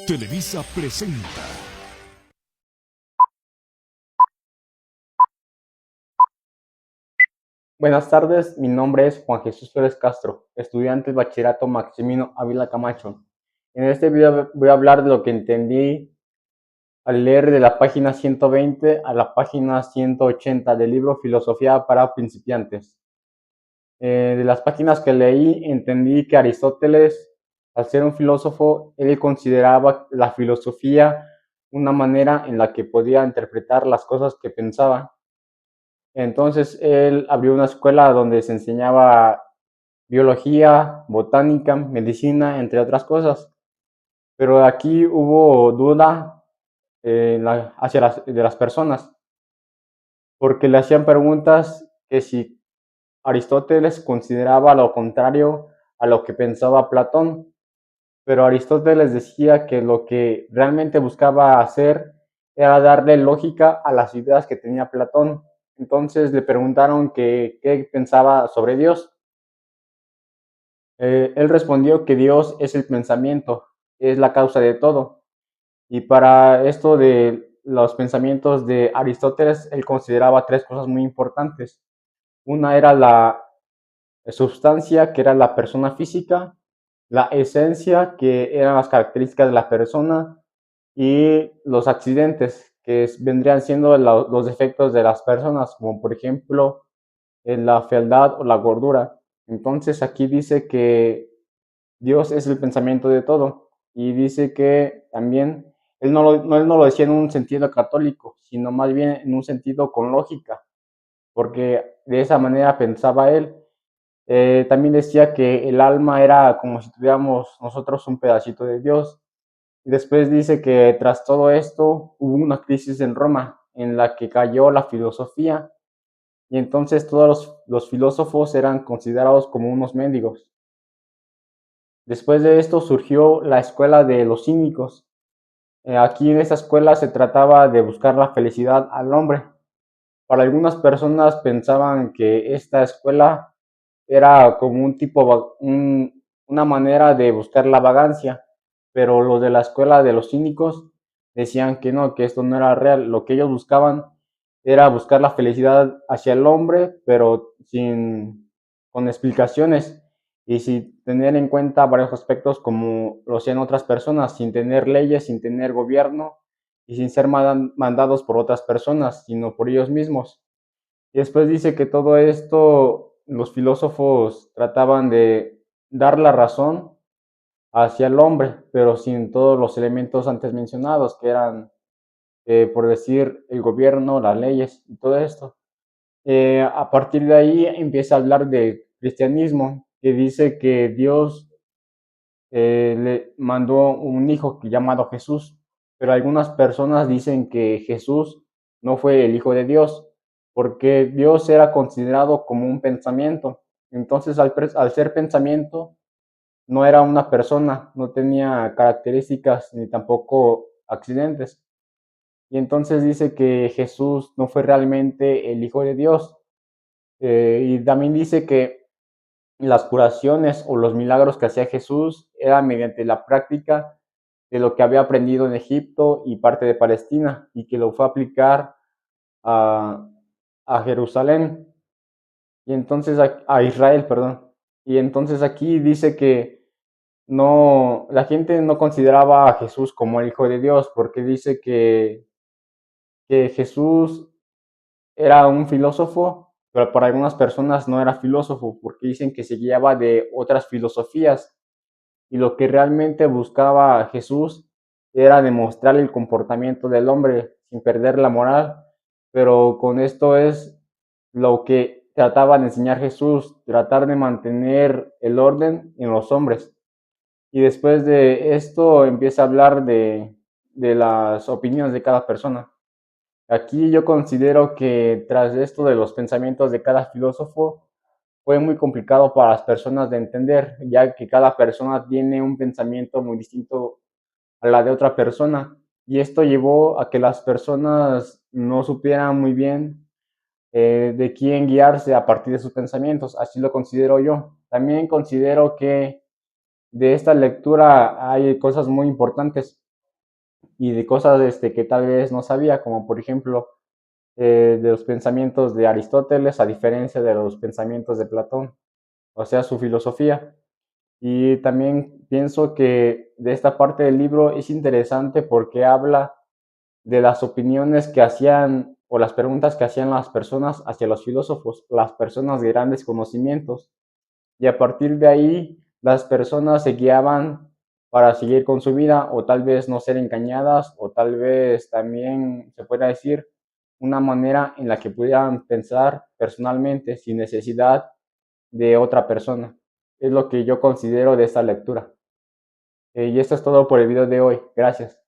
Televisa presenta. Buenas tardes, mi nombre es Juan Jesús Flores Castro, estudiante del Bachillerato Maximino Ávila Camacho. En este video voy a hablar de lo que entendí al leer de la página 120 a la página 180 del libro Filosofía para principiantes. De las páginas que leí, entendí que Aristóteles, al ser un filósofo, él consideraba la filosofía una manera en la que podía interpretar las cosas que pensaba. Entonces él abrió una escuela donde se enseñaba biología, botánica, medicina, entre otras cosas. Pero aquí hubo duda de las personas, porque le hacían preguntas que si Aristóteles consideraba lo contrario a lo que pensaba Platón, pero Aristóteles decía que lo que realmente buscaba hacer era darle lógica a las ideas que tenía Platón. Entonces le preguntaron qué pensaba sobre Dios. Él respondió que Dios es el pensamiento, es la causa de todo. Y para esto de los pensamientos de Aristóteles, él consideraba tres cosas muy importantes. Una era la sustancia, que era la persona física, la esencia, que eran las características de la persona, y los accidentes, que vendrían siendo los defectos de las personas, como por ejemplo la fealdad o la gordura. Entonces aquí dice que Dios es el pensamiento de todo, y dice que también él no lo decía en un sentido católico, sino más bien en un sentido con lógica, porque de esa manera pensaba él. También decía que el alma era como si tuviéramos nosotros un pedacito de Dios. Y después dice que tras todo esto hubo una crisis en Roma en la que cayó la filosofía, y entonces todos los filósofos eran considerados como unos mendigos. Después de esto surgió la escuela de los cínicos. Aquí en esta escuela se trataba de buscar la felicidad al hombre. Para algunas personas pensaban que esta escuela era como una manera de buscar la vagancia, pero los de la escuela de los cínicos decían que no, que esto no era real. Lo que ellos buscaban era buscar la felicidad hacia el hombre, pero con explicaciones y sin tener en cuenta varios aspectos como lo hacían otras personas, sin tener leyes, sin tener gobierno y sin ser mandados por otras personas, sino por ellos mismos. Y después dice que todo esto los filósofos trataban de dar la razón hacia el hombre, pero sin todos los elementos antes mencionados, que eran, por decir, el gobierno, las leyes y todo esto. A partir de ahí empieza a hablar del cristianismo, que dice que Dios le mandó un hijo llamado Jesús, pero algunas personas dicen que Jesús no fue el hijo de Dios, porque Dios era considerado como un pensamiento. Entonces, al ser pensamiento, no era una persona, no tenía características ni tampoco accidentes. Y entonces dice que Jesús no fue realmente el hijo de Dios. Y también dice que las curaciones o los milagros que hacía Jesús eran mediante la práctica de lo que había aprendido en Egipto y parte de Palestina, y que lo fue a aplicar a, a Jerusalén y entonces a Israel, perdón. Y entonces aquí dice que no, la gente no consideraba a Jesús como el Hijo de Dios, porque dice que Jesús era un filósofo, pero para algunas personas no era filósofo, porque dicen que se guiaba de otras filosofías, y lo que realmente buscaba Jesús era demostrar el comportamiento del hombre sin perder la moral, pero con esto es lo que trataba de enseñar Jesús, tratar de mantener el orden en los hombres. Y después de esto empieza a hablar de las opiniones de cada persona. Aquí yo considero que tras esto de los pensamientos de cada filósofo fue muy complicado para las personas de entender, ya que cada persona tiene un pensamiento muy distinto a la de otra persona. Y esto llevó a que las personas no supieran muy bien de quién guiarse a partir de sus pensamientos. Así lo considero yo. También considero que de esta lectura hay cosas muy importantes. y de cosas que tal vez no sabía, como por ejemplo de los pensamientos de Aristóteles a diferencia de los pensamientos de Platón, o sea, su filosofía. Y también pienso que de esta parte del libro es interesante porque habla de las opiniones que hacían o las preguntas que hacían las personas hacia los filósofos, las personas de grandes conocimientos. Y a partir de ahí, las personas se guiaban para seguir con su vida o tal vez no ser engañadas o tal vez también se pueda decir una manera en la que pudieran pensar personalmente sin necesidad de otra persona. Es lo que yo considero de esta lectura. Y esto es todo por el video de hoy. Gracias.